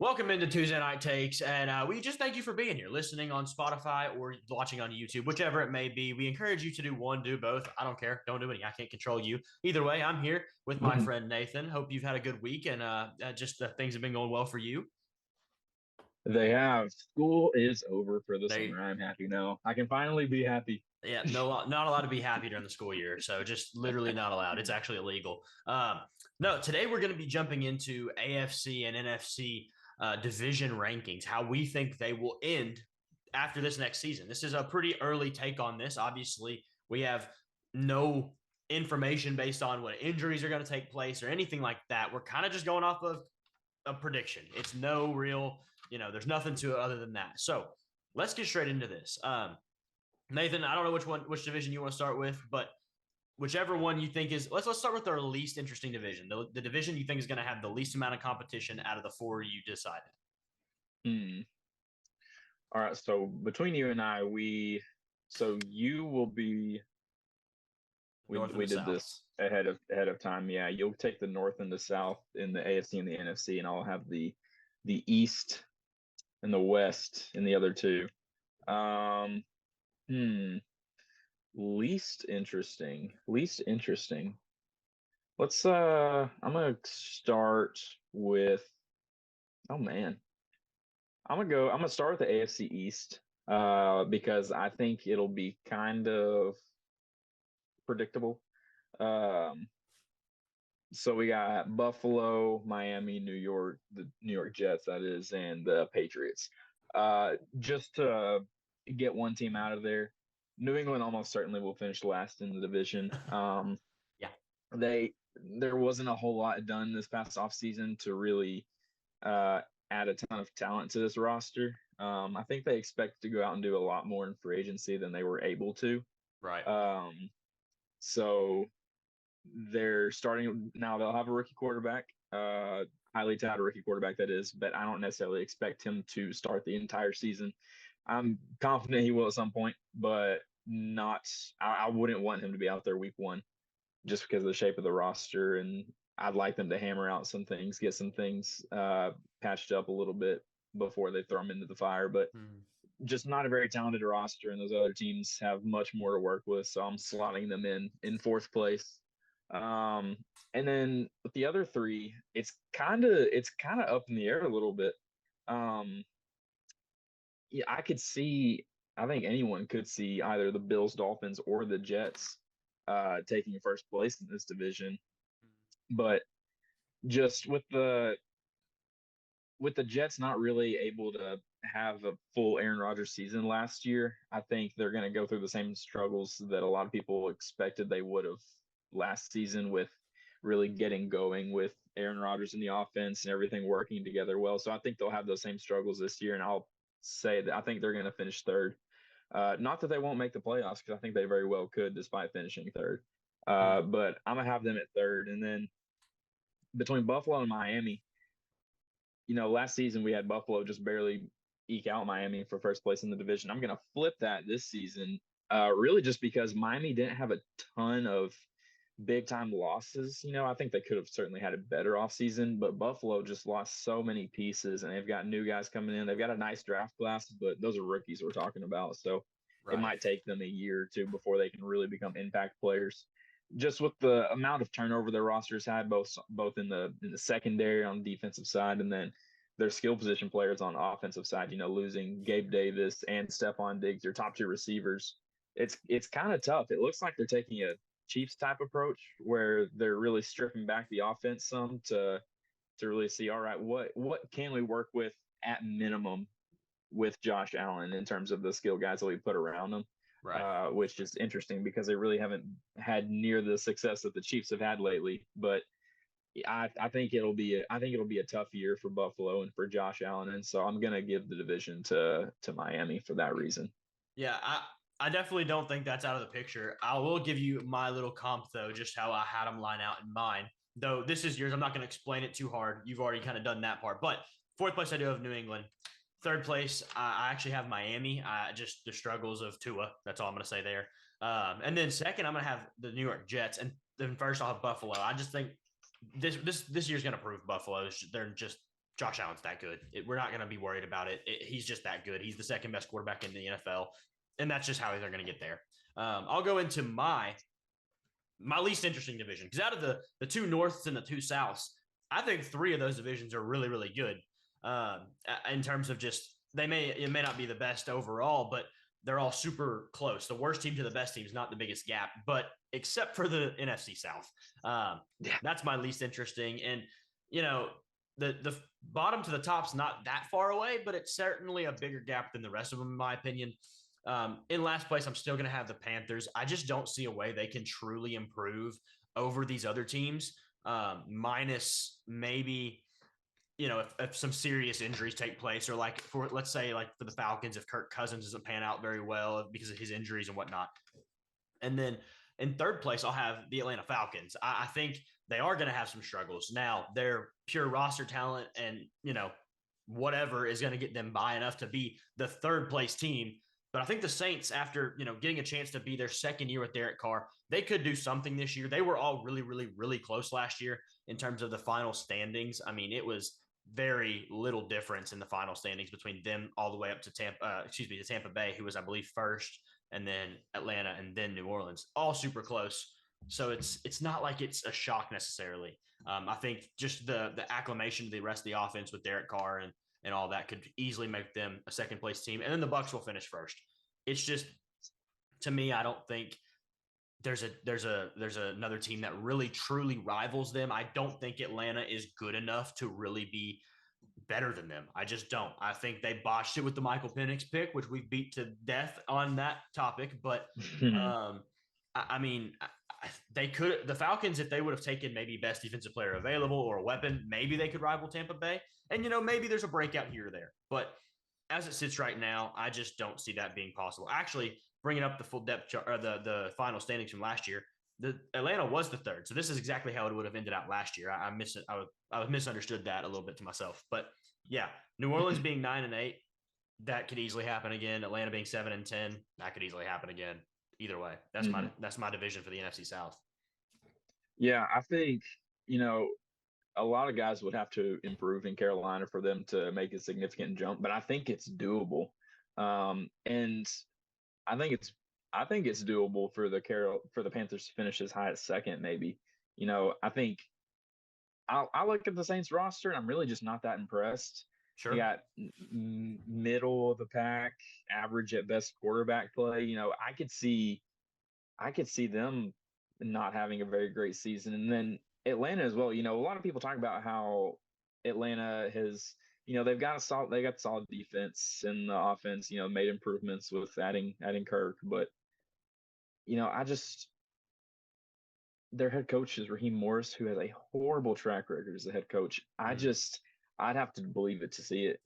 Welcome into Tuesday Night Takes, and we just thank you for being here, listening on Spotify or watching on YouTube, whichever it may be. We encourage you to do one, do both. I don't care. Don't do any. I can't control you. Either way, I'm here with my friend Nathan. Hope you've had a good week and just things have been going well for you. They have. School is over for the They, summer. I'm happy now. I can finally be happy. yeah, no, not allowed to be happy during the school year. So just literally not allowed. It's actually illegal. No, today we're going to be jumping into AFC and NFC division rankings, how we think they will end after this next season. This is a pretty early take on this. Obviously, we have no information based on what injuries are going to take place or anything like that. We're kind of just going off of a prediction. It's no real, there's nothing to it other than that. So let's get straight into this. Nathan, I don't know which division you want to start with, but whichever one you think is, let's start with our least interesting division. The division you think is going to have the least amount of competition out of the four you decided. Hmm. All right. So between you and I, so you will be. North and We the did South. this ahead of time. Yeah, you'll take the North and the South in the AFC and the NFC, and I'll have the East and the West in the other two. Um. Hmm. Least interesting. Least interesting. Let's. I'm gonna start with. Oh man. I'm gonna start with the AFC East because I think it'll be kind of predictable. Um, so we got Buffalo, Miami, New York, the New York Jets, that is, and the Patriots. Just to get one team out of there, New England almost certainly will finish last in the division. Yeah. They there wasn't a whole lot done this past offseason to really uh, add a ton of talent to this roster. I think they expect to go out and do a lot more in free agency than they were able to. Right. Um, so they're starting now. They'll have a rookie quarterback, highly touted rookie quarterback that is, but I don't necessarily expect him to start the entire season. I'm confident he will at some point, but not. I wouldn't want him to be out there week one just because of the shape of the roster. And I'd like them to hammer out some things, get some things patched up a little bit before they throw them into the fire. But Hmm. just not a very talented roster, and those other teams have much more to work with. So I'm slotting them in fourth place. Um, and then with the other three, it's kind of up in the air a little bit. Um, yeah, I could see. I think anyone could see either the Bills, Dolphins, or the Jets taking first place in this division. But just with the Jets not really able to have a full Aaron Rodgers season last year, I think they're going to go through the same struggles that a lot of people expected they would have last season with really getting going with Aaron Rodgers in the offense and everything working together well. So I think they'll have those same struggles this year, and I'll say that I think they're going to finish third. Not that they won't make the playoffs because I think they very well could despite finishing third. Hmm. But I'm gonna have them at third, and then between Buffalo and Miami, last season we had Buffalo just barely eke out Miami for first place in the division. I'm going to flip that this season, really just because Miami didn't have a ton of big time losses. I think they could have certainly had a better offseason, but Buffalo just lost so many pieces and they've got new guys coming in. They've got a nice draft class, but those are rookies we're talking about. So it Right. might take them a year or two before they can really become impact players. Just with the amount of turnover their rosters had, both in the secondary on the defensive side, and then their skill position players on the offensive side. Losing Gabe Davis and Stephon Diggs, your top two receivers, it's kind of tough. It looks like they're taking a Chiefs type approach where they're really stripping back the offense some to really see, all right, what can we work with at minimum with Josh Allen in terms of the skill guys that we put around him, Right. which is interesting because they really haven't had near the success that the Chiefs have had lately. But I think it'll be a tough year for Buffalo and for Josh Allen, and so I'm gonna give the division to Miami for that reason. Yeah, I definitely don't think that's out of the picture. I will give you my little comp though, just how I had them line out in mine. Though this is yours, I'm not going to explain it too hard. You've already kind of done that part. But fourth place, I do have New England. Third place, I actually have Miami. Just the struggles of Tua. That's all I'm going to say there. And then second, I'm going to have the New York Jets, and then first I'll have Buffalo. I just think this year's going to prove Buffalo. They're just Josh Allen's that good. We're not going to be worried about it. He's just that good. He's the second best quarterback in the NFL, and that's just how they're going to get there. I'll go into my least interesting division because out of the two Norths and the two Souths, I think three of those divisions are really, really good in terms of just it may not be the best overall, but they're all super close. The worst team to the best team is not the biggest gap, but except for the NFC South. That's my least interesting. And, the bottom to the top's not that far away, but it's certainly a bigger gap than the rest of them, in my opinion. In last place, I'm still going to have the Panthers. I just don't see a way they can truly improve over these other teams, minus maybe – if some serious injuries take place, or let's say for the Falcons, if Kirk Cousins doesn't pan out very well because of his injuries and whatnot. And then in third place, I'll have the Atlanta Falcons. I think they are going to have some struggles. Now, their pure roster talent and, whatever is going to get them by enough to be the third place team. But I think the Saints, after, getting a chance to be their second year with Derek Carr, they could do something this year. They were all really, really, really close last year in terms of the final standings. I mean, it was very little difference in the final standings between them all the way up to Tampa Bay, who was, I believe, first, and then Atlanta, and then New Orleans, all super close. So it's not like it's a shock necessarily. I think just the acclimation to the rest of the offense with Derek Carr and all that could easily make them a second place team. And then the Bucs will finish first. It's just, to me, I don't think there's another team that really truly rivals them. I don't think Atlanta is good enough to really be better than them. I just don't. I think they botched it with the Michael Penix pick, which we beat to death on that topic. But they could, the Falcons, if they would have taken maybe best defensive player available or a weapon, maybe they could rival Tampa Bay. And, maybe there's a breakout here or there. But as it sits right now, I just don't see that being possible. Actually, bringing up the full depth chart, or the final standings from last year, the Atlanta was the third. So this is exactly how it would have ended out last year. I misunderstood that a little bit to myself. But yeah, New Orleans being 9-8, that could easily happen again. Atlanta being 7-10, that could easily happen again. Either way, that's my division for the NFC South. Yeah, I think a lot of guys would have to improve in Carolina for them to make a significant jump, but I think it's doable. And I think it's doable for the Panthers to finish as high as second, maybe. I think I look at the Saints roster and I'm really just not that impressed. Sure. You got middle of the pack, average at best quarterback play. I could see them not having a very great season. And then Atlanta as well. A lot of people talk about how Atlanta has, they've got solid defense, and the offense, made improvements with adding Kirk. But, their head coach is Raheem Morris, who has a horrible track record as a head coach. I'd have to believe it to see it,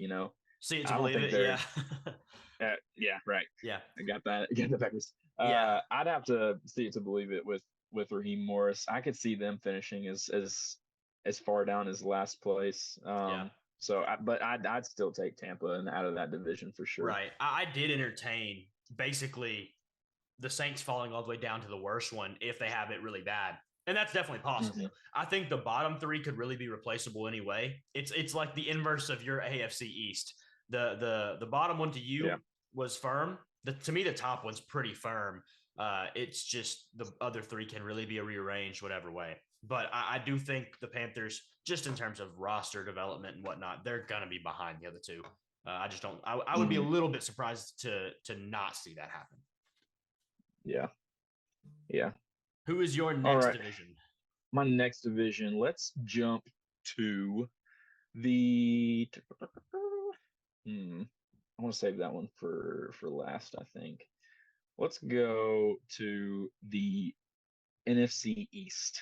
See it to believe it, yeah. Yeah, right. Yeah. I got that backwards. Yeah. I'd have to see it to believe it with Raheem Morris. I could see them finishing as far down as last place. So, I'd still take Tampa and out of that division for sure. Right. I did entertain basically the Saints falling all the way down to the worst one if they have it really bad. And that's definitely possible. Mm-hmm. I think the bottom three could really be replaceable anyway. It's like the inverse of your AFC East. The bottom one to you was firm. To me, the top one's pretty firm. It's just the other three can really be rearranged whatever way. But I do think the Panthers, just in terms of roster development and whatnot, they're going to be behind the other two. I just don't. I would be a little bit surprised to not see that happen. Yeah. Who is your next division? My next division. Let's jump to the. I want to save that one for last, I think. Let's go to the NFC East.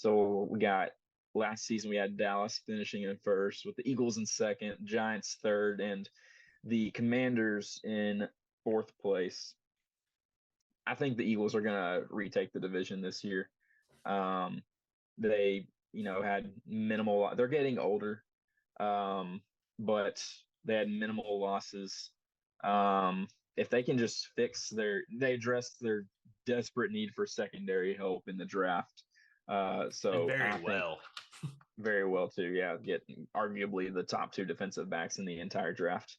So we got last season we had Dallas finishing in first, with the Eagles in second, Giants third, and the Commanders in fourth place. I think the Eagles are going to retake the division this year. They, had minimal. They're getting older, but they had minimal losses. If they can just they address their desperate need for secondary help in the draft. So very well. Very well too. Yeah, getting arguably the top two defensive backs in the entire draft.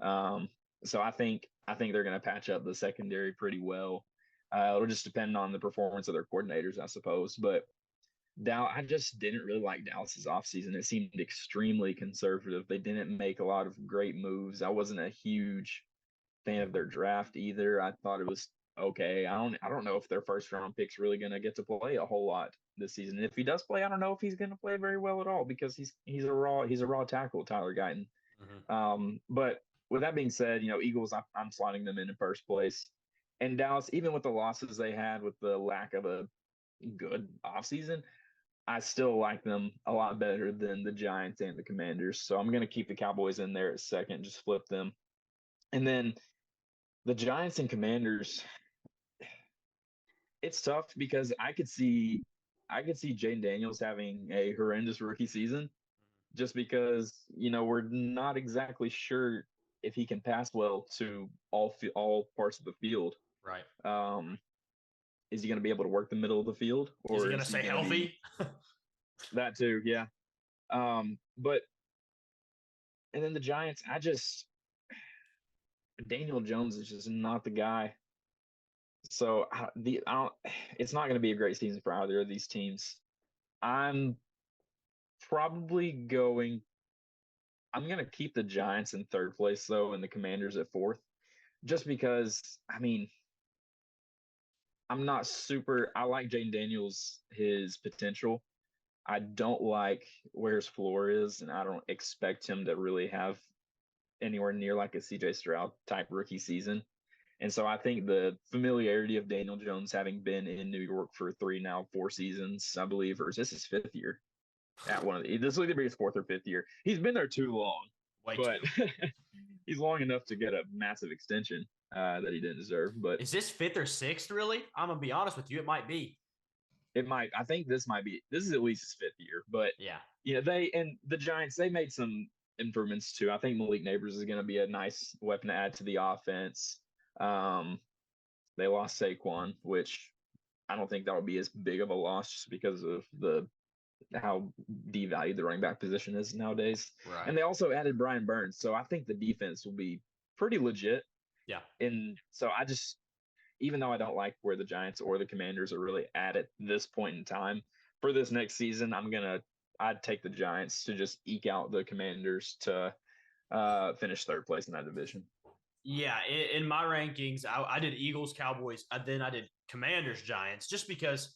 Um, so I think they're going to patch up the secondary pretty well. It'll just depend on the performance of their coordinators, I suppose. But I just didn't really like Dallas's offseason. It seemed extremely conservative. They didn't make a lot of great moves. I wasn't a huge fan of their draft either. I thought it was okay. I don't know if their first round pick's really going to get to play a whole lot this season. And if he does play, I don't know if he's going to play very well at all because he's a raw tackle, Tyler Guyton. Mm-hmm. But with that being said, Eagles, I'm slotting them in first place. And Dallas, even with the losses they had with the lack of a good offseason, I still like them a lot better than the Giants and the Commanders. So I'm going to keep the Cowboys in there at second, just flip them. And then the Giants and Commanders, it's tough because I could see Jane Daniels having a horrendous rookie season just because, we're not exactly sure if he can pass well to all parts of the field. Right. Is he going to be able to work the middle of the field, Is or he going to stay healthy? That too? Yeah. But and then the Giants, Daniel Jones is just not the guy. So it's not going to be a great season for either of these teams. I'm probably going. I'm going to keep the Giants in third place though, and the Commanders at fourth, just because. I mean, I'm not super. I like Jane Daniels, his potential. I don't like where his floor is, and I don't expect him to really have anywhere near like a CJ Stroud type rookie season. And so I think the familiarity of Daniel Jones having been in New York for 4 seasons, I believe, or is this his fifth year at one of this will either be his fourth or fifth year. He's been there too long, but he's long enough to get a massive extension that he didn't deserve. But is this fifth or sixth, really? I'm going to be honest with you. It might be. It might. I think this is at least his fifth year. But yeah, the Giants, they made some improvements too. I think Malik Neighbors is going to be a nice weapon to add to the offense. They lost Saquon, which I don't think that would be as big of a loss just because of how devalued the running back position is nowadays. Right. And they also added Brian Burns, so I think the defense will be pretty legit. Yeah. And so even though I don't like where the Giants or the Commanders are really at this point in time, for this next season, I'd take the Giants to just eke out the Commanders to finish third place in that division. Yeah, in my rankings, I did Eagles, Cowboys, then I did Commanders, Giants, just because,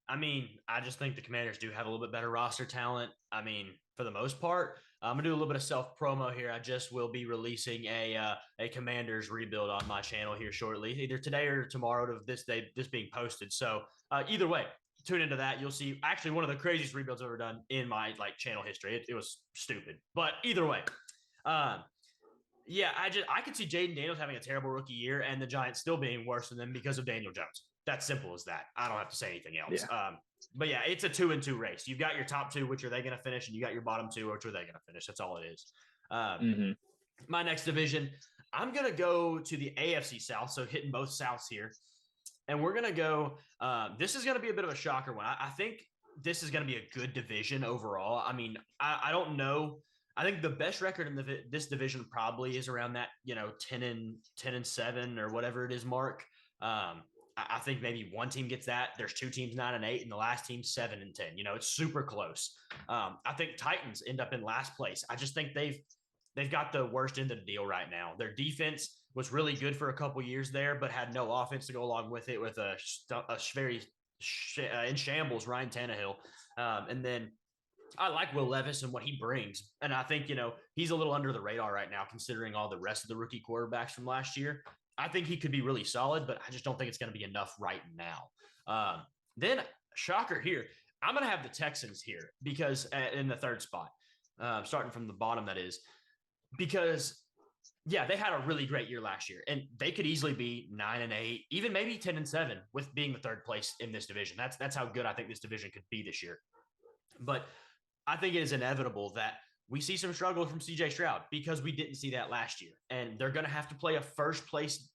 I just think the Commanders do have a little bit better roster talent. For the most part, I'm gonna do a little bit of self promo here. I just will be releasing a Commanders rebuild on my channel here shortly, either today or tomorrow to this being posted. So either way, tune into that. You'll see actually one of the craziest rebuilds I've ever done in my channel history. It was stupid, but either way, yeah, I could see Jaden Daniels having a terrible rookie year and the Giants still being worse than them because of Daniel Jones. That's simple as that. I don't have to say anything else. Yeah. But yeah, it's a 2-2 race. You've got your top two, which are they going to finish, and you got your bottom two, which are they going to finish. That's all it is. My next division, I'm going to go to the AFC South, so hitting both Souths here. And we're going to go this is going to be a bit of a shocker one. I think this is going to be a good division overall. I don't know. I think the best record in this division probably is around that 10-7 or whatever it is mark. I think maybe one team gets that. There's two teams 9-8, and the last team 7-10. It's super close. I think Titans end up in last place. I just think they've got the worst end of the deal right now. Their defense was really good for a couple years there, but had no offense to go along with it. With a very in shambles Ryan Tannehill, and then I like Will Levis and what he brings. And I think, he's a little under the radar right now, considering all the rest of the rookie quarterbacks from last year. I think he could be really solid, but I just don't think it's going to be enough right now. Then, shocker here, I'm going to have the Texans here because in the third spot, starting from the bottom, that is, because, yeah, they had a really great year last year, and they could easily be 9-8, even maybe 10-7 with being the third place in this division. That's how good I think this division could be this year. But I think it is inevitable that we see some struggle from CJ Stroud because we didn't see that last year. And they're going to have to play a first place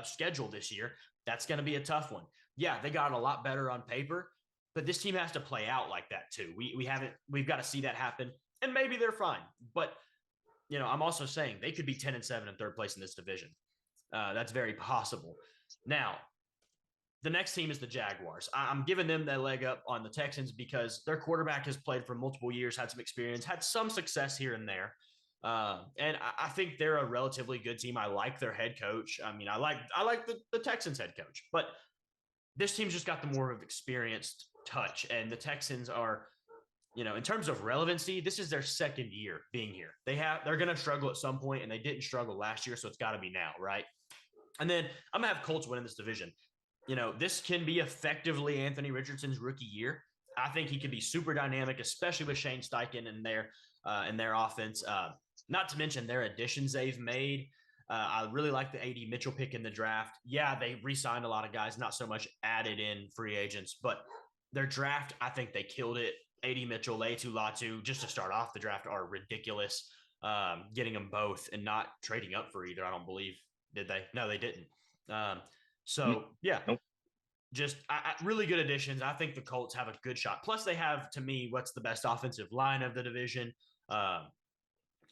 schedule this year. That's going to be a tough one. Yeah, they got a lot better on paper, But this team has to play out like that too. We've got to see that happen, and maybe they're fine. But I'm also saying they could be 10-7 in third place in this division. That's very possible. Now, the next team is the Jaguars. I'm giving them that leg up on the Texans because their quarterback has played for multiple years, had some experience, had some success here and there. And I think they're a relatively good team. I like their head coach. I mean, I like the Texans head coach, but this team's just got the more of experienced touch. And the Texans are, in terms of relevancy, this is their second year being here. They're going to struggle at some point, and they didn't struggle last year, so it's got to be now, right? And then I'm going to have Colts win in this division. This can be effectively Anthony Richardson's rookie year. I think he could be super dynamic, especially with Shane Steichen and their offense. Not to mention their additions they've made. I really like the AD Mitchell pick in the draft. Yeah, they re-signed a lot of guys, not so much added in free agents, but their draft, I think they killed it. AD Mitchell, Laitu Latu, just to start off the draft, are ridiculous. Getting them both and not trading up for either, I don't believe. Did they? No, they didn't. Yeah, nope. Just really good additions. I think the Colts have a good shot. Plus, they have, to me, what's the best offensive line of the division.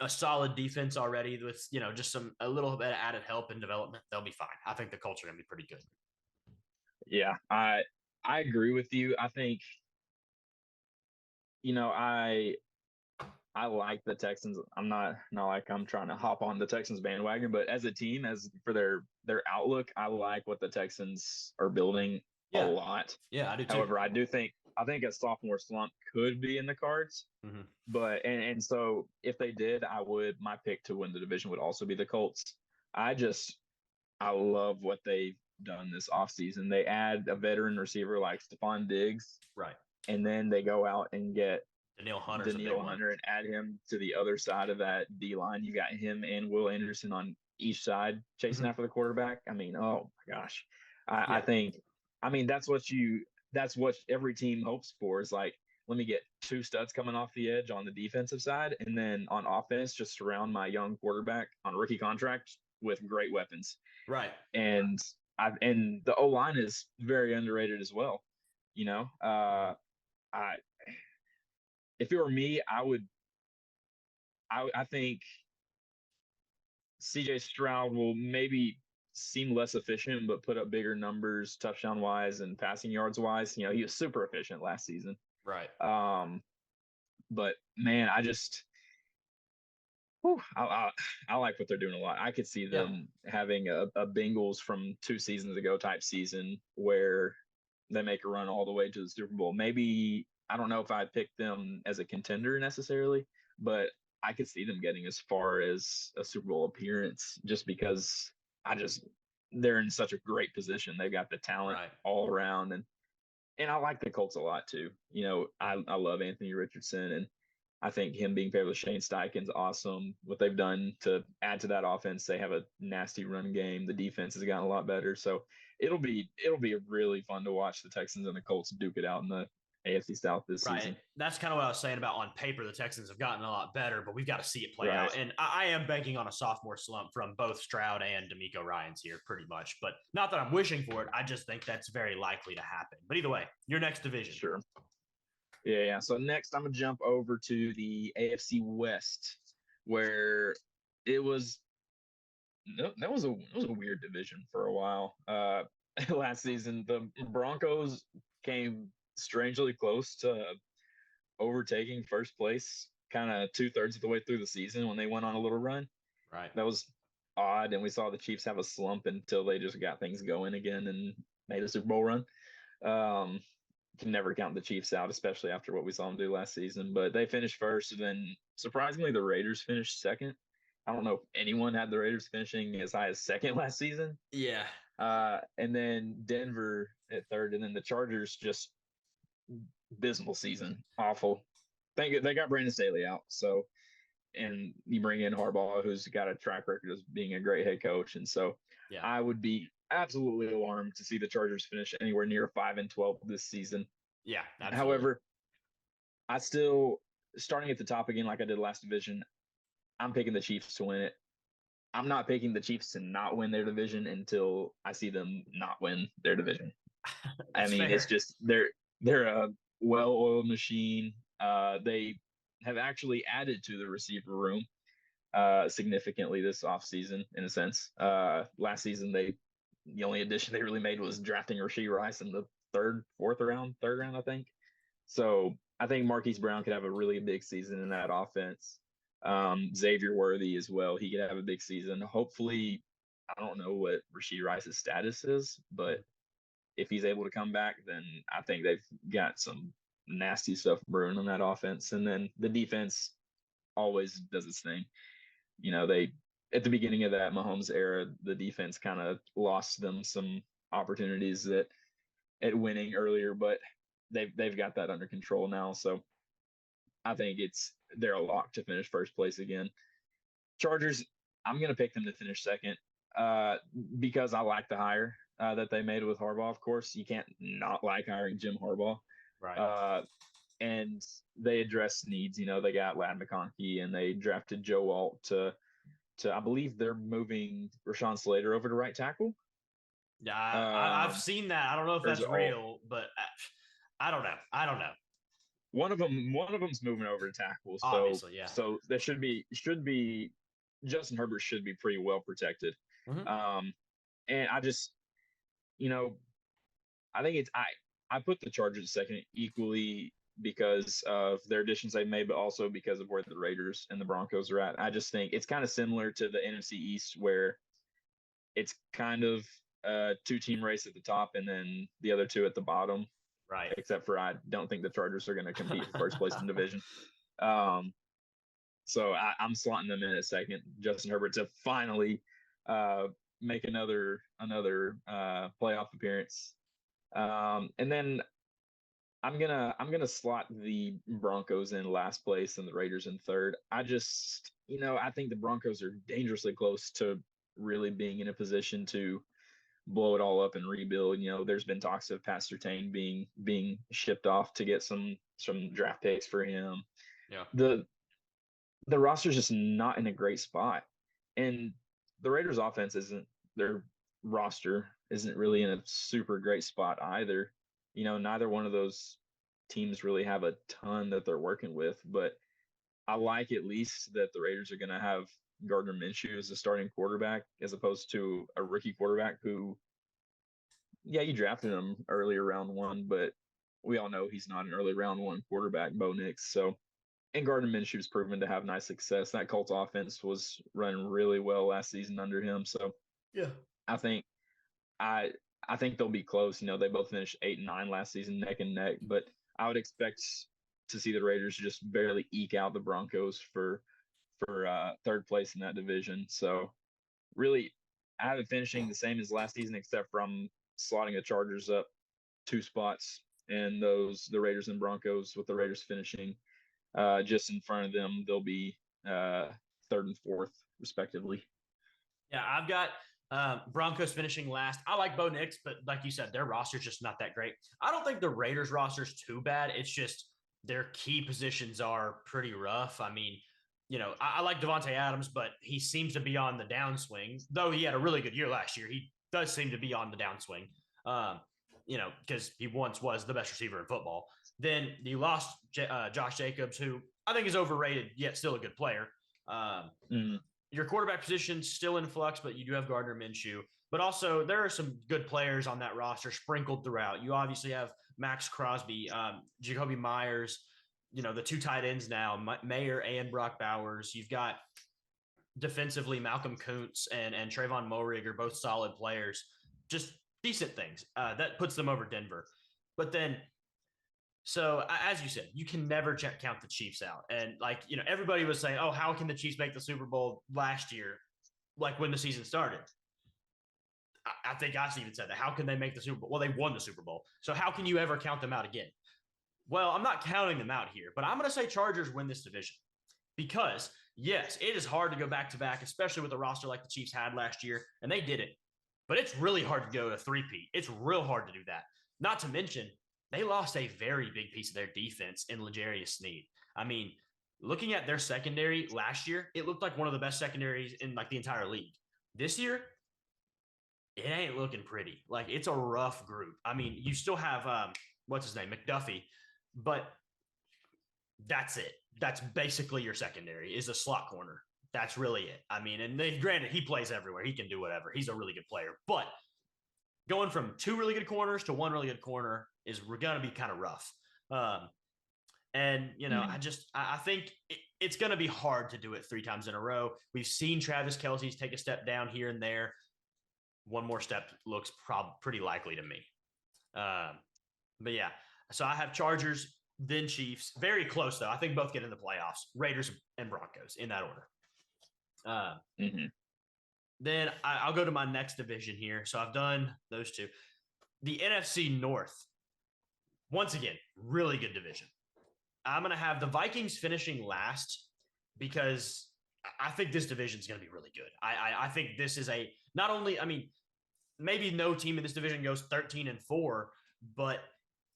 A solid defense already with, just a little bit of added help and development. They'll be fine. I think the Colts are going to be pretty good. Yeah, I agree with you. I think, I like the Texans. I'm not like I'm trying to hop on the Texans bandwagon, but as a team, as for their outlook, I like what the Texans are building a lot. Yeah, I do too. However, I think a sophomore slump could be in the cards. Mm-hmm. But and so if they did, my pick to win the division would also be the Colts. I love what they've done this offseason. They add a veteran receiver like Stephon Diggs. Right. And then they go out and get Danielle Hunter and add him to the other side of that D line. You got him and Will Anderson on each side chasing after the quarterback. I mean, oh my gosh. I think that's what every team hopes for, is like, let me get two studs coming off the edge on the defensive side, and then on offense, just surround my young quarterback on rookie contract with great weapons. Right. And the O line is very underrated as well. If it were me, I think CJ Stroud will maybe seem less efficient, but put up bigger numbers touchdown wise and passing yards wise. He was super efficient last season. Right. But man, I like what they're doing a lot. I could see them having a Bengals from 2 seasons ago type season where they make a run all the way to the Super Bowl. Maybe, I don't know if I'd pick them as a contender necessarily, but I could see them getting as far as a Super Bowl appearance, just because they're in such a great position. They've got the talent all around, and I like the Colts a lot too. I love Anthony Richardson, and I think him being paired with Shane Steichen's awesome. What they've done to add to that offense, they have a nasty run game. The defense has gotten a lot better, so it'll be really fun to watch the Texans and the Colts duke it out in the AFC South this season. That's kind of what I was saying about, on paper, the Texans have gotten a lot better, but we've got to see it play out. And I am banking on a sophomore slump from both Stroud and D'Amico Ryans here, pretty much. But not that I'm wishing for it. I just think that's very likely to happen. But either way, your next division. Sure. Yeah. So next, I'm gonna jump over to the AFC West, where it was a weird division for a while. Last season, the Broncos came strangely close to overtaking first place kind of 2/3 of the way through the season when they went on a little run. Right. That was odd, and we saw the Chiefs have a slump until they just got things going again and made a Super Bowl run. Can never count the Chiefs out, especially after what we saw them do last season. But they finished first, and then surprisingly, the Raiders finished second. I don't know if anyone had the Raiders finishing as high as second last season. Yeah. And then Denver at third, and then the Chargers just abysmal season, awful. They got Brandon Staley out, so, and you bring in Harbaugh, who's got a track record as being a great head coach, and so I would be absolutely alarmed to see the Chargers finish anywhere near 5-12 this season. Yeah. Absolutely. However, I still, starting at the top again, like I did last division, I'm picking the Chiefs to win it. I'm not picking the Chiefs to not win their division until I see them not win their division. I mean, fair. It's just they're a well-oiled machine. They have actually added to the receiver room significantly this offseason, in a sense. Last season, the only addition they really made was drafting Rashee Rice in the third round, I think. So I think Marquise Brown could have a really big season in that offense. Xavier Worthy as well. He could have a big season. Hopefully, I don't know what Rashee Rice's status is, but if he's able to come back, then I think they've got some nasty stuff brewing on that offense. And then the defense always does its thing. They at the beginning of that Mahomes era, the defense kind of lost them some opportunities at winning earlier, but they've got that under control now. So I think they're a lock to finish first place again. Chargers, I'm gonna pick them to finish second because I like the hire that they made with Harbaugh. Of course, you can't not like hiring Jim Harbaugh. Right. And they address needs. They got Lad McConkey and they drafted Joe Alt to I believe they're moving Rashawn Slater over to right tackle. Yeah, I've seen that. I don't know if that's real, but I don't know. One of them's moving over to tackle. So obviously, yeah. So there should be Justin Herbert should be pretty well protected. Mm-hmm. And I just, I think I put the Chargers second equally because of their additions they made, but also because of where the Raiders and the Broncos are at. I just think it's kind of similar to the NFC East, where it's kind of a two-team race at the top and then the other two at the bottom. Right. Except for I don't think the Chargers are going to compete for first place in division. So I'm slotting them in at second. Justin Herbert to finally make another playoff appearance. And then I'm gonna slot the Broncos in last place and the Raiders in third. I just, I think the Broncos are dangerously close to really being in a position to blow it all up and rebuild. There's been talks of Pat Surtain being shipped off to get some draft picks for him. Yeah. The roster's just not in a great spot, and the Raiders' their roster isn't really in a super great spot either. Neither one of those teams really have a ton that they're working with, but I like at least that the Raiders are going to have Gardner Minshew as a starting quarterback as opposed to a rookie quarterback who, yeah, you drafted him earlier round one, but we all know he's not an early round one quarterback, Bo Nix. So, and Gardner Minshew's proven to have nice success. That Colts offense was running really well last season under him. So, yeah, I think they'll be close. They both finished 8 and 9 last season, neck and neck. But I would expect to see the Raiders just barely eke out the Broncos for third place in that division. So really, I have it finishing the same as last season, except from slotting the Chargers up 2 spots, and the Raiders and Broncos, with the Raiders finishing just in front of them. They'll be third and fourth, respectively. Yeah, I've got Broncos finishing last. I like Bo Nix, but like you said, their roster's just not that great. I don't think the Raiders roster's too bad. It's just their key positions are pretty rough. I mean, I like Devontae Adams, but he seems to be on the downswing. Though he had a really good year last year, he does seem to be on the downswing. Because he once was the best receiver in football. Then you lost Josh Jacobs, who I think is overrated, yet still a good player. Your quarterback position's still in flux, but you do have Gardner Minshew. But also, there are some good players on that roster sprinkled throughout. You obviously have Max Crosby, Jacoby Myers, the 2 tight ends now, Mayer and Brock Bowers. You've got defensively Malcolm Kuntz and Trayvon Moehrig are both solid players. Just decent things. That puts them over Denver. But then, so as you said, you can never count the Chiefs out. And everybody was saying, oh, how can the Chiefs make the Super Bowl last year, like when the season started? I think I even said that. How can they make the Super Bowl? Well, they won the Super Bowl. So how can you ever count them out again? Well, I'm not counting them out here, but I'm going to say Chargers win this division. Because, yes, it is hard to go back-to-back, especially with a roster like the Chiefs had last year, and they did it. But it's really hard to go to 3-peat. It's real hard to do that. Not to mention, they lost a very big piece of their defense in L'Jarius Sneed. I mean, looking at their secondary last year, it looked like one of the best secondaries in the entire league. This year, it ain't looking pretty. It's a rough group. I mean, you still have what's his name, McDuffie, but that's it. That's basically your secondary is a slot corner. That's really it. I mean, and granted, he plays everywhere. He can do whatever. He's a really good player. But going from two really good corners to one really good corner is going to be kind of rough. And, I think it's going to be hard to do it 3 times in a row. We've seen Travis Kelce's take a step down here and there. One more step looks pretty likely to me. But yeah, so I have Chargers, then Chiefs. Very close, though. I think both get in the playoffs. Raiders and Broncos in that order. Then I'll go to my next division here. So I've done those two. The NFC North, once again, really good division. I'm going to have the Vikings finishing last because I think this division is going to be really good. I think this is not only, maybe no team in this division goes 13-4, but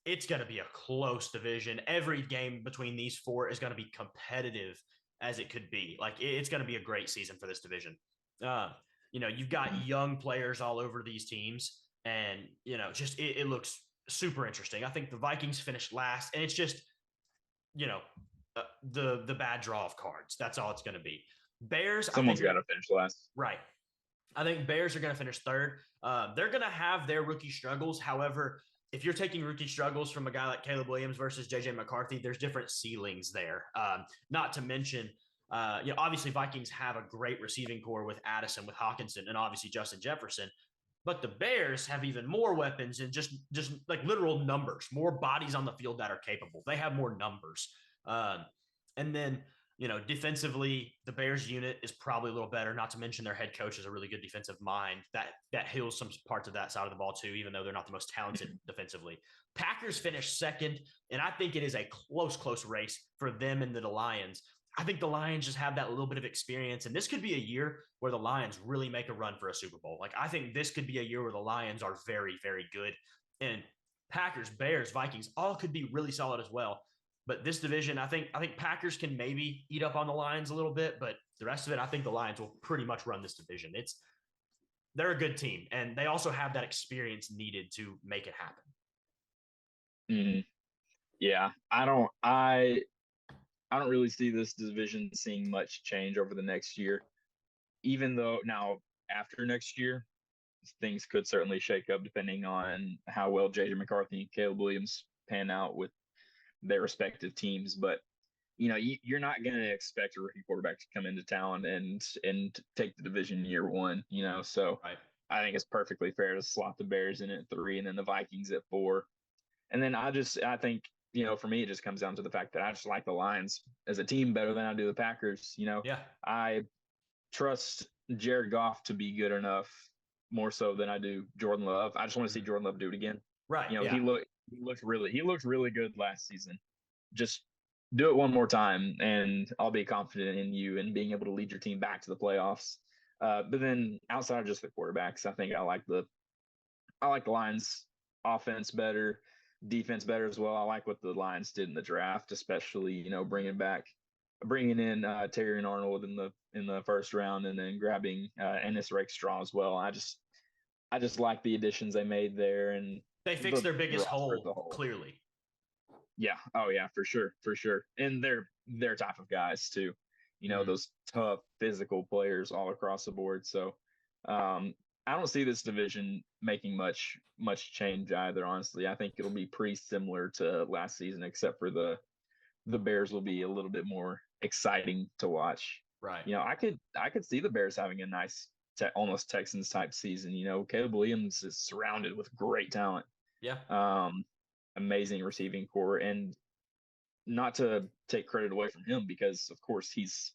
it's going to be a close division. Every game between these 4 is going to be competitive as it could be. Like, it's going to be a great season for this division. You've got young players all over these teams, and, it looks super interesting. I think the Vikings finished last, and it's just, the bad draw of cards. That's all it's going to be. Bears. Someone's got to finish last. Right. I think Bears are going to finish third. They're going to have their rookie struggles. However, if you're taking rookie struggles from a guy like Caleb Williams versus J.J. McCarthy, there's different ceilings there. Not to mention, obviously Vikings have a great receiving core with Addison, with Hawkinson, and obviously Justin Jefferson. But the Bears have even more weapons and just like literal numbers, more bodies on the field that are capable. They have more numbers. And then, defensively, the Bears unit is probably a little better, not to mention their head coach is a really good defensive mind that heals some parts of that side of the ball too, even though they're not the most talented defensively. Packers finished second, and I think it is a close race for them and the Lions. I think the Lions just have that little bit of experience, and this could be a year where the Lions really make a run for a Super Bowl. Like, I think this could be a year where the Lions are very, very good, and Packers, Bears, Vikings all could be really solid as well. But this division, I think Packers can maybe eat up on the Lions a little bit, but the rest of it, I think the Lions will pretty much run this division. They're a good team, and they also have that experience needed to make it happen. Mm-hmm. Yeah, I don't really see this division seeing much change over the next year, even though now after next year, things could certainly shake up depending on how well J.J. McCarthy and Caleb Williams pan out with their respective teams. But, you're not going to expect a rookie quarterback to come into town and take the division year one, so right. I think it's perfectly fair to slot the Bears in at 3 and then the Vikings at 4. And then I think, for me, it just comes down to the fact that I just like the Lions as a team better than I do the Packers. Yeah. I trust Jared Goff to be good enough more so than I do Jordan Love. I just want to see Jordan Love do it again. Right. He looked really good last season. Just do it one more time, and I'll be confident in you and being able to lead your team back to the playoffs. But then outside of just the quarterbacks, I think I like the Lions offense better. Defense better as well. I like what the Lions did in the draft, especially bringing in Terry and Arnold in the first round, and then grabbing Ennis Rakestraw as well. I just like the additions they made there, and they fixed their biggest hole clearly. Yeah. Oh yeah, for sure, and they're type of guys too. Those tough physical players all across the board. So I don't see this division making much change either, honestly. I think it'll be pretty similar to last season, except for the Bears will be a little bit more exciting to watch. Right. I could see the Bears having a nice almost Texans type season. Caleb Williams is surrounded with great talent. Yeah. Amazing receiving core, and not to take credit away from him because of course he's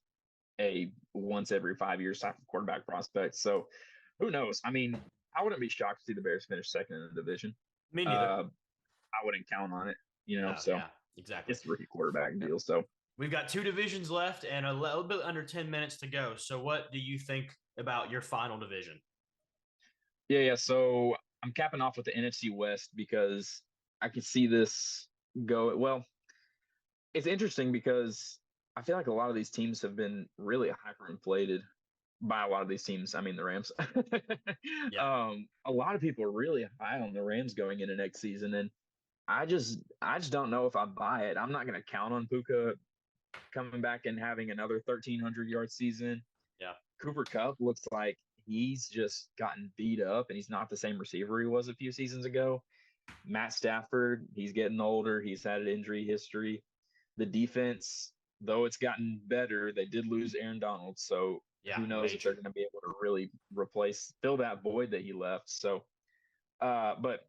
a once every 5 years type of quarterback prospect. So who knows? I wouldn't be shocked to see the Bears finish second in the division. Me neither. I wouldn't count on it, so yeah, exactly. It's the rookie quarterback deal. So we've got 2 divisions left and a little bit under 10 minutes to go. So what do you think about your final division? Yeah. So I'm capping off with the NFC West because I could see this go. Well, it's interesting because I feel like a lot of these teams have been really hyperinflated by a lot of these teams. I mean, the Rams. Yeah. A lot of people are really high on the Rams going into next season, and I just don't know if I buy it. I'm not going to count on Puka coming back and having another 1,300-yard season. Yeah. Cooper Kupp looks like he's just gotten beat up, and he's not the same receiver he was a few seasons ago. Matt Stafford, he's getting older. He's had an injury history. The defense, though it's gotten better, they did lose Aaron Donald. So Yeah. who knows if Major. they're going to be able to really fill that void that he left. So, but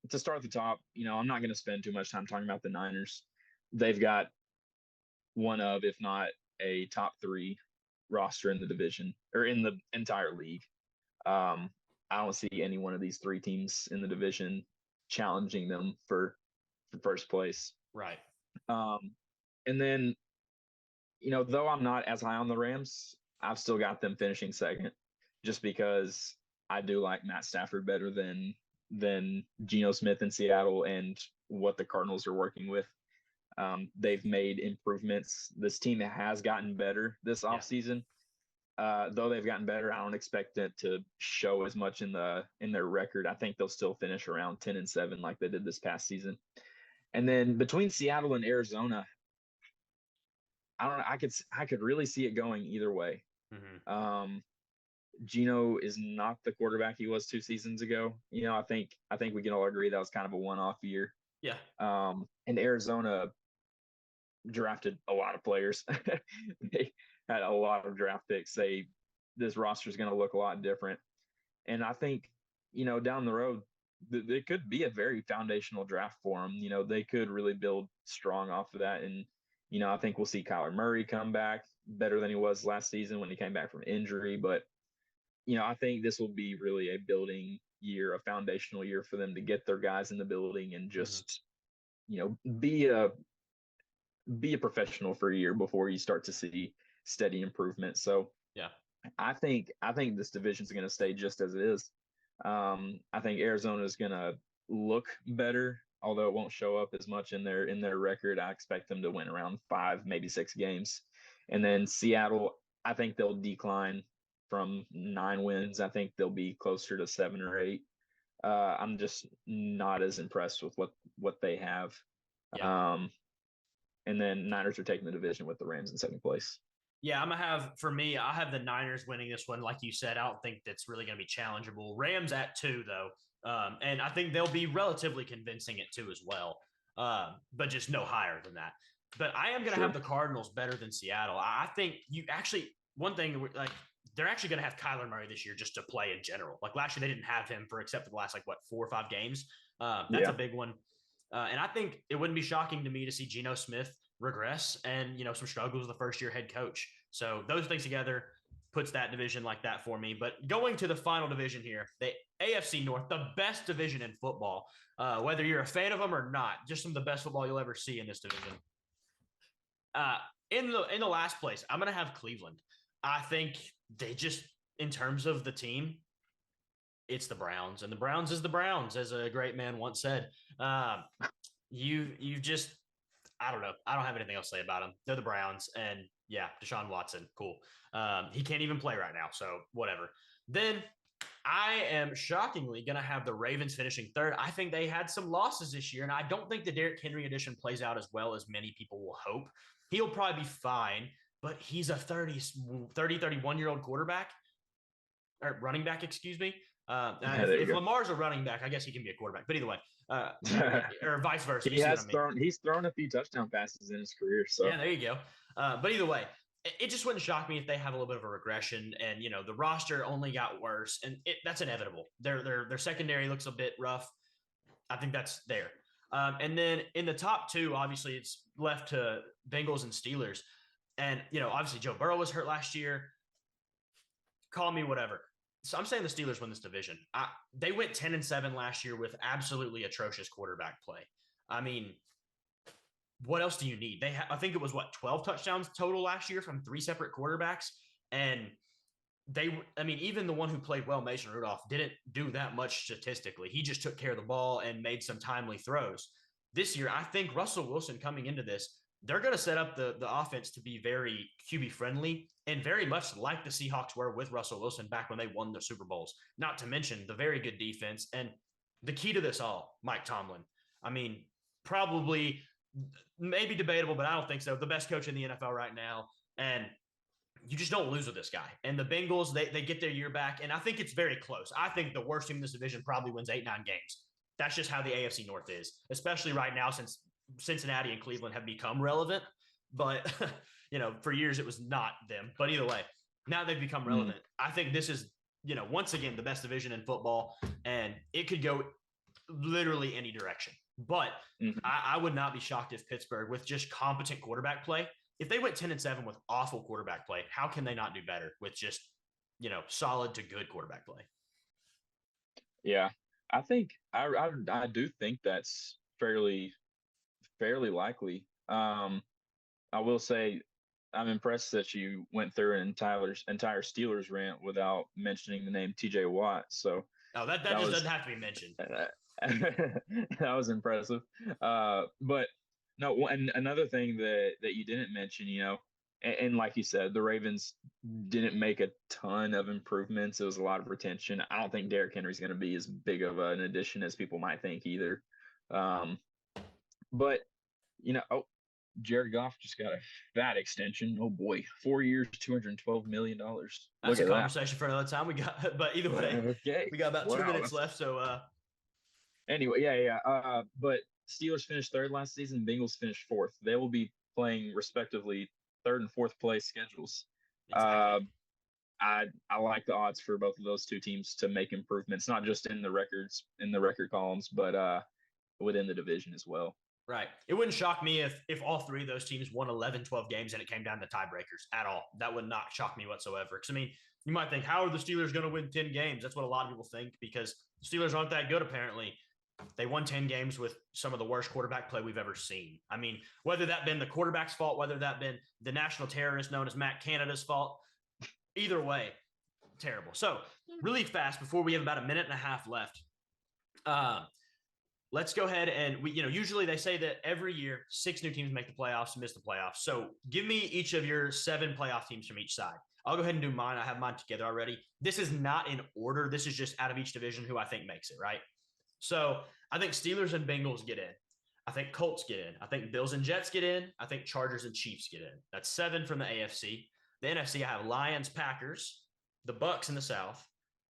to start at the top, I'm not going to spend too much time talking about the Niners. They've got one of, if not a top three roster in the division or in the entire league. I don't see any one of these three teams in the division challenging them for first place. Right. And then, though I'm not as high on the Rams, I've still got them finishing second, just because I do like Matt Stafford better than Geno Smith in Seattle and what the Cardinals are working with. They've made improvements. This team has gotten better this offseason. Though they've gotten better, I don't expect it to show as much in their record. I think they'll still finish around 10-7 like they did this past season. And then between Seattle and Arizona, I don't know. I could really see it going either way. Mm-hmm. Geno is not the quarterback he was 2 seasons ago. I think we can all agree that was kind of a one-off year. Yeah. And Arizona drafted a lot of players. They had a lot of draft picks. This roster is going to look a lot different. And I think, down the road, it could be a very foundational draft for them. They could really build strong off of that. And, I think we'll see Kyler Murray come back better than he was last season when he came back from injury. But, I think this will be really a building year, a foundational year for them to get their guys in the building and just, be a professional for a year before you start to see steady improvement. So yeah, I think this division is going to stay just as it is. I think Arizona is going to look better, although it won't show up as much in their record. I expect them to win around 5, maybe 6 games. And then Seattle, I think they'll decline from 9 wins. I think they'll be closer to 7 or 8. I'm just not as impressed with what they have. Yeah. And then Niners are taking the division with the Rams in second place. Yeah, I have the Niners winning this one. Like you said, I don't think that's really going to be challengeable. Rams at 2, though. And I think they'll be relatively convincing at 2 as well, but just no higher than that. But I am going to have the Cardinals better than Seattle. I think one thing, like, they're actually going to have Kyler Murray this year just to play in general. Like last year, they didn't have him except for the last, 4 or 5 games. That's a big one. And I think it wouldn't be shocking to me to see Geno Smith regress and, some struggles with the first-year head coach. So those things together puts that division like that for me. But going to the final division here, the AFC North, the best division in football, whether you're a fan of them or not, just some of the best football you'll ever see in this division. In the last place, I'm going to have Cleveland. I think they just, in terms of the team, it's the Browns, and the Browns is the Browns, as a great man once said. You just, I don't know. I don't have anything else to say about them. They're the Browns, and yeah, Deshaun Watson, cool. He can't even play right now, so whatever. Then I am shockingly going to have the Ravens finishing third. I think they had some losses this year, and I don't think the Derrick Henry edition plays out as well as many people will hope. He'll probably be fine, but he's a 31-year-old quarterback, or running back, excuse me. If Lamar's a running back, I guess he can be a quarterback. But either way, or vice versa. He's thrown a few touchdown passes in his career. So yeah, there you go. But either way, it just wouldn't shock me if they have a little bit of a regression, and the roster only got worse, and that's inevitable. Their secondary looks a bit rough. I think that's there. And then in the top 2, obviously it's left to Bengals and Steelers, and obviously Joe Burrow was hurt last year. Call me whatever. So I'm saying the Steelers win this division. They went 10-7 last year with absolutely atrocious quarterback play. I mean, what else do you need? I think it was 12 touchdowns total last year from 3 separate quarterbacks. And even the one who played well, Mason Rudolph, didn't do that much statistically. He just took care of the ball and made some timely throws. This year, I think Russell Wilson coming into this, they're going to set up the offense to be very QB friendly and very much like the Seahawks were with Russell Wilson back when they won the Super Bowls, not to mention the very good defense. And the key to this all, Mike Tomlin. I mean, probably maybe debatable, but I don't think so. The best coach in the NFL right now. And you just don't lose with this guy. And the Bengals, they get their year back. And I think it's very close. I think the worst team in this division probably wins 8-9 games. That's just how the AFC North is, especially right now since Cincinnati and Cleveland have become relevant. But, for years it was not them. But either way, now they've become relevant. I think this is, once again, the best division in football. And it could go literally any direction. But I would not be shocked if Pittsburgh, with just competent quarterback play, if they went 10-7 with awful quarterback play, how can they not do better with just, solid to good quarterback play? Yeah, I think I do think that's fairly likely. I will say I'm impressed that you went through an entire Steelers rant without mentioning the name TJ Watt. So that just doesn't have to be mentioned. That was impressive. But no, and another thing that you didn't mention, and like you said, the Ravens didn't make a ton of improvements. It was a lot of retention. I don't think Derrick Henry's going to be as big of an addition as people might think either. But Jared Goff just got a fat extension. Oh boy, 4 years, $212 million. That's a conversation for another time. But either way, okay. We got about 2 minutes left. So anyway, yeah. But Steelers finished third last season. Bengals finished fourth. They will be playing respectively third and fourth place schedules. Exactly. I like the odds for both of those two teams to make improvements, not just in the record columns, but within the division as well. Right. It wouldn't shock me if all three of those teams won 11, 12 games and it came down to tiebreakers at all. That would not shock me whatsoever. Because, you might think, how are the Steelers going to win 10 games? That's what a lot of people think, because the Steelers aren't that good, apparently. They won 10 games with some of the worst quarterback play we've ever seen. Whether that been the quarterback's fault, whether that been the national terrorist known as Matt Canada's fault, either way, terrible. So really fast, before we have about a minute and a half left, let's go ahead and usually they say that every year 6 new teams make the playoffs and miss the playoffs. So give me each of your 7 playoff teams from each side. I'll go ahead and do mine. I have mine together already. This is not in order. This is just out of each division who I think makes it, right? So I think Steelers and Bengals get in. I think Colts get in. I think Bills and Jets get in. I think Chargers and Chiefs get in. That's 7 from the AFC. The NFC, I have Lions, Packers, the Bucks in the South,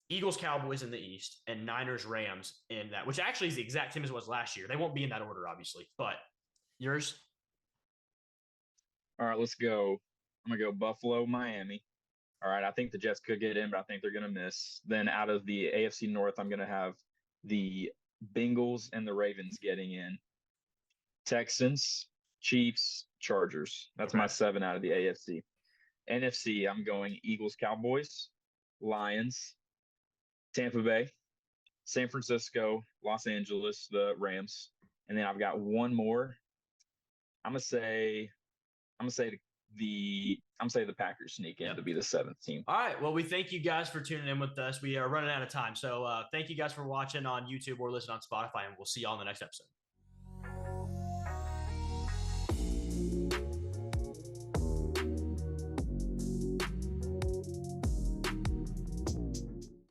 Eagles, Cowboys in the East, and Niners, Rams in that, which actually is the exact same as it was last year. They won't be in that order, obviously, but yours? All right, let's go. I'm going to go Buffalo, Miami. All right, I think the Jets could get in, but I think they're going to miss. Then out of the AFC North, I'm going to have the Bengals and the Ravens getting in. Texans, Chiefs, Chargers. That's my 7 out of the AFC. NFC, I'm going Eagles, Cowboys, Lions, Tampa Bay, San Francisco, Los Angeles, the Rams, and then I've got one more. I'm gonna say the Packers sneak in to be the 7th team. All right. Well, we thank you guys for tuning in with us. We are running out of time, so thank you guys for watching on YouTube or listening on Spotify, and we'll see y'all in the next episode.